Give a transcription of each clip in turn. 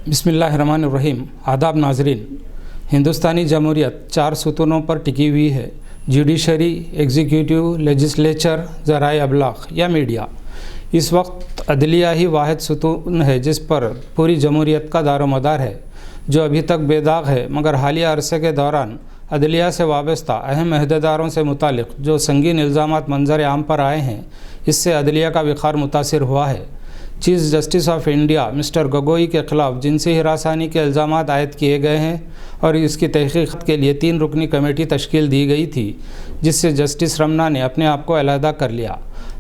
बिस्मिल्लाहिर्रहमानिर्रहीम। आदाब नाजरीन। हिंदुस्तानी जमहूरियत 4 सुतूनों पर टिकी हुई है। जुडिशरी, एग्जीक्यूटिव, लेजिस्लेचर, ज़राए अबलाग या मीडिया। इस वक्त अदलिया ही वाहिद सुतून है जिस पर पूरी जमहूरियत का दारोमदार है, जो अभी तक बेदाग है। मगर हालिया अरसे के दौरान अदलिया से वाबस्ता अहम अहदेदारों से मुतालिक जो संगीन इल्ज़ामात मंजर आम पर आए हैं, इससे अदलिया का वक़ार मुतासिर हुआ है। Chief justice of India mister Gogoi के ख़िलाफ़ जिनसी हिरासानी के इल्ज़ामात आयद किए गए हैं और इसकी तहक़ीक़ के लिए 3 रुकनी कमेटी तश्कील दी गई थी, जिससे जस्टिस रमना ने अपने आप को अलहदा कर लिया।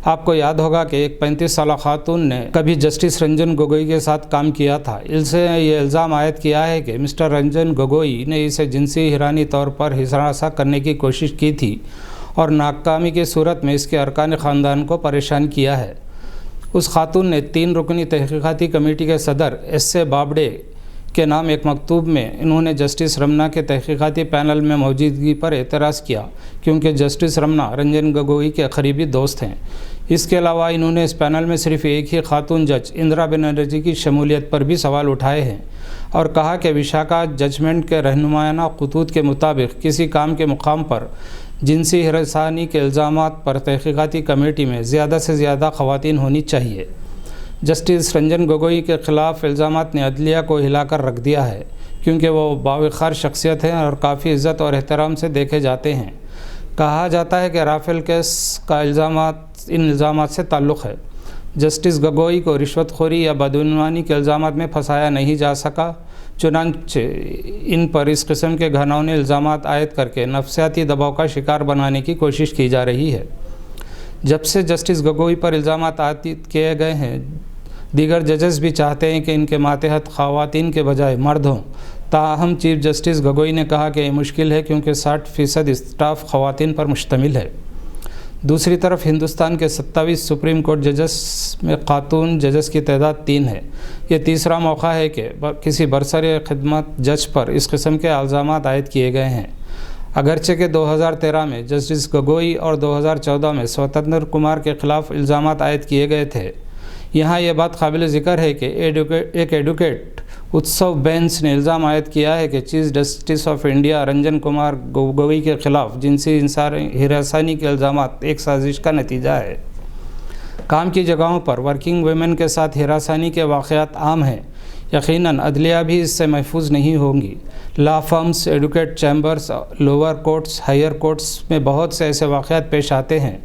आपको याद होगा कि एक 35 साला खातून ने कभी जस्टिस रंजन गोगोई के साथ काम किया था। इनसे ये इल्ज़ाम आयद किया है कि मिस्टर रंजन गोगोई ने इसे जिनसी हिरानी तौर पर हिरासा करने की कोशिश की थी और नाकामी की सूरत में इसके अरकान ख़ानदान को परेशान किया है। उस खातून ने 3 रुकनी तहक़ीक़ाती कमेटी के सदर एस.ए. बाबड़े के नाम एक मकतूब में इन्होंने जस्टिस रमना के तहक़ीक़ाती पैनल में मौजूदगी पर एतराज़ किया, क्योंकि जस्टिस रमना रंजन गोगोई के करीबी दोस्त हैं। इसके अलावा इन्होंने इस पैनल में सिर्फ़ एक ही खातून जज इंदिरा बनर्जी की शमूलियत पर भी सवाल उठाए हैं और कहा कि विशाखा जजमेंट के रहनुमायाना ख़ुतूत के मुताबिक किसी काम के मुकाम पर जिनसी हिरासानी के इल्ज़ामात पर तहक़ीक़ाती कमेटी में ज़्यादा से ज़्यादा ख़वातीन होनी चाहिए। जस्टिस रंजन गोगोई के ख़िलाफ़ इल्ज़ामात ने अदलिया को हिलाकर रख दिया है, क्योंकि वो बावक़ार शख्सियत हैं और काफ़ी इज़्ज़त और एहतराम से देखे जाते हैं। कहा जाता है कि राफेल केस का इन इल्ज़ामात से ताल्लुक़ है। जस्टिस गोगोई को रिश्वतखोरी या बदعنوانی के इल्ज़ामात में फंसाया नहीं जा सका, चुनांचे इन पर इस किस्म के घिनौने इल्ज़ामात आयद करके नफसियाती दबाव का शिकार बनाने की कोशिश की जा रही है। जब से जस्टिस गोगोई पर इल्ज़ामात आयद किए गए हैं, दीगर जजेस भी चाहते हैं कि इनके मातहत ख़वातीन के बजाय मर्द हों। ताहम चीफ जस्टिस गोगोई ने कहा कि ये मुश्किल है, क्योंकि 60% स्टाफ ख़वातीन पर मुश्तमिल है। दूसरी तरफ हिंदुस्तान के 27 सुप्रीम कोर्ट जजेस में खातून जजेस की तादाद 3 है। ये तीसरा मौका है कि किसी बरसरे खिदमत जज पर इस किस्म के इल्ज़ामात आयद किए गए हैं। अगरचे के 2013 में जस्टिस गोगोई और 2014 में स्वतंत्र कुमार के ख़िलाफ़ इल्ज़ामात आयद किए गए थे। यहाँ ये बात काबिल ज़िक्र है कि एक एडवोकेट उत्सव बेंस ने इल्ज़ाम आयद किया है कि chief justice of India Ranjan Kumar Gogoi के ख़िलाफ़ जिनसी हिरासानी के इल्ज़ामात एक साजिश का नतीजा है। काम की जगहों पर वर्किंग वुमेन के साथ हिरासानी के वाक़यात आम हैं। यकीनन अदलिया भी इससे महफूज नहीं होंगी। Law firms, advocate chambers, lower courts, higher courts में बहुत से ऐसे वाक़यात पेश आते हैं,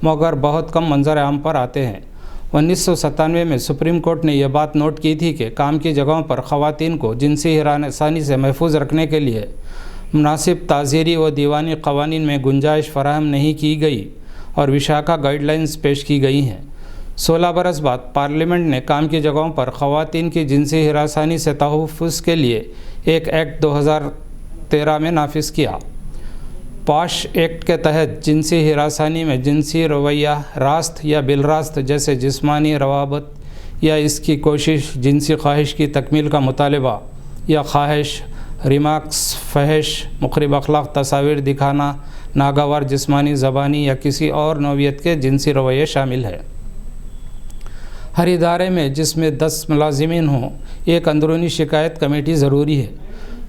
मगर बहुत कम मंजर आम पर आते हैं। 1997 में सुप्रीम कोर्ट ने यह बात नोट की थी कि काम की जगहों पर ख़वातीन को जिनसी हिरासानी से महफूज रखने के लिए मुनासिब ताज़ीरी व दीवानी क़वानीन में गुंजाइश फ़राहम नहीं की गई और विशाखा गाइडलाइंस पेश की गई हैं। 16 बरस बाद पार्लियामेंट ने काम की जगहों पर ख़वातीन की जिनसी हिरासानी से तहफ़्फ़ुज़ के लिए एक एक्ट 2013 में नाफिज किया। पॉश एक्ट के तहत जिनसी हिरासानी में जिनसी रवैया, रास्त या बिलरास्त जैसे जिस्मानी रवाबत या इसकी कोशिश, जिनसी ख्वाहिश की तकमील का मुतालबा या ख्वाहिश, रिमार्क्स, फहश, मुखरिब अखलाक तस्वीर दिखाना, नागवार जिस्मानी, ज़बानी या किसी और नौइयत के जिनसी रवैये शामिल है। हर इदारे में जिसमें 10 मुलाजिमीन हों, एक अंदरूनी शिकायत कमेटी ज़रूरी है।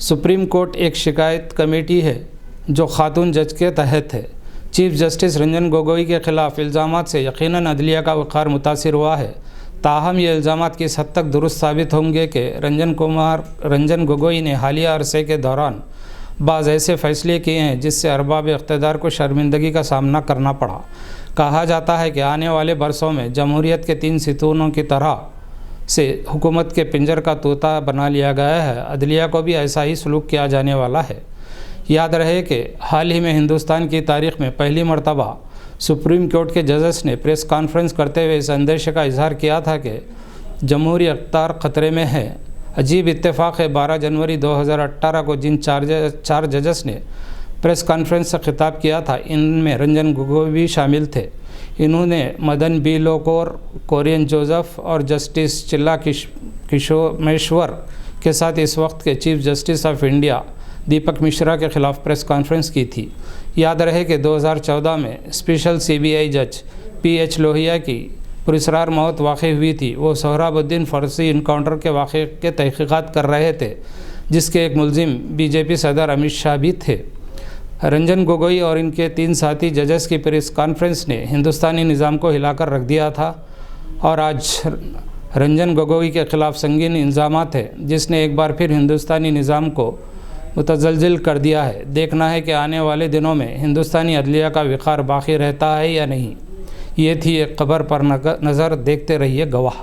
सुप्रीम कोर्ट एक शिकायत कमेटी है जो खातून जज के तहत है। चीफ जस्टिस रंजन गोगोई के ख़िलाफ़ इल्ज़ामात से यकीनन अदलिया का वक़ार मुतासिर हुआ है। ताहम ये इल्ज़ामात किस हद तक दुरुस्त साबित होंगे कि रंजन गोगोई ने हालिया अरसे के दौरान बाज़ ऐसे फ़ैसले किए हैं जिससे अरबाब इक़्तिदार को शर्मिंदगी का सामना करना पड़ा। कहा जाता है कि आने वाले बरसों में जमहूरियत के 3 सितूनों की तरह से हुकूमत के पिंजर का तोता बना लिया गया है। अदलिया को भी ऐसा ही सलूक किया जाने वाला है। याद रहे कि हाल ही में हिंदुस्तान की तारीख़ में पहली मरतबा सुप्रीम कोर्ट के जजेस ने प्रेस कॉन्फ्रेंस करते हुए इस अंदेशे का इजहार किया था कि जमहूरी इख्तियार ख़तरे में है। अजीब इत्तेफाक है, 12 जनवरी 2018 को जिन 4 जजेस ने प्रेस कॉन्फ्रेंस से खिताब किया था, इनमें रंजन गोगोई भी शामिल थे। इन्होंने मदन बी लोकुर, कोरियन जोसेफ और जस्टिस चिल्ला किशोमेश्वर के साथ इस वक्त के chief justice of India Deepak Mishra के ख़िलाफ़ प्रेस कॉन्फ्रेंस की थी। याद रहे कि 2014 में स्पेशल CBI जज PH लोहिया की پراسرار موت واقع ہوئی تھی، وہ سہراب الدین فارسی انکاؤنٹر کے واقعے کے تحقیقات کر رہے تھے، جس کے ایک ملزم بی جے پی صدر امت شاہ بھی تھے۔ رنجن گوگوئی اور ان کے 3 ساتھی ججز کی پریس کانفرنس نے ہندوستانی نظام کو ہلا کر رکھ دیا تھا، اور آج رنجن گوگوئی کے خلاف سنگین الزامات ہیں، جس نے ایک بار پھر ہندوستانی نظام کو متزلزل کر دیا ہے۔ دیکھنا ہے کہ آنے والے دنوں میں ہندوستانی عدلیہ کا وقار باقی رہتا ہے یا نہیں۔ یہ تھی ایک خبر پر نظر، دیکھتے رہیے گواہ۔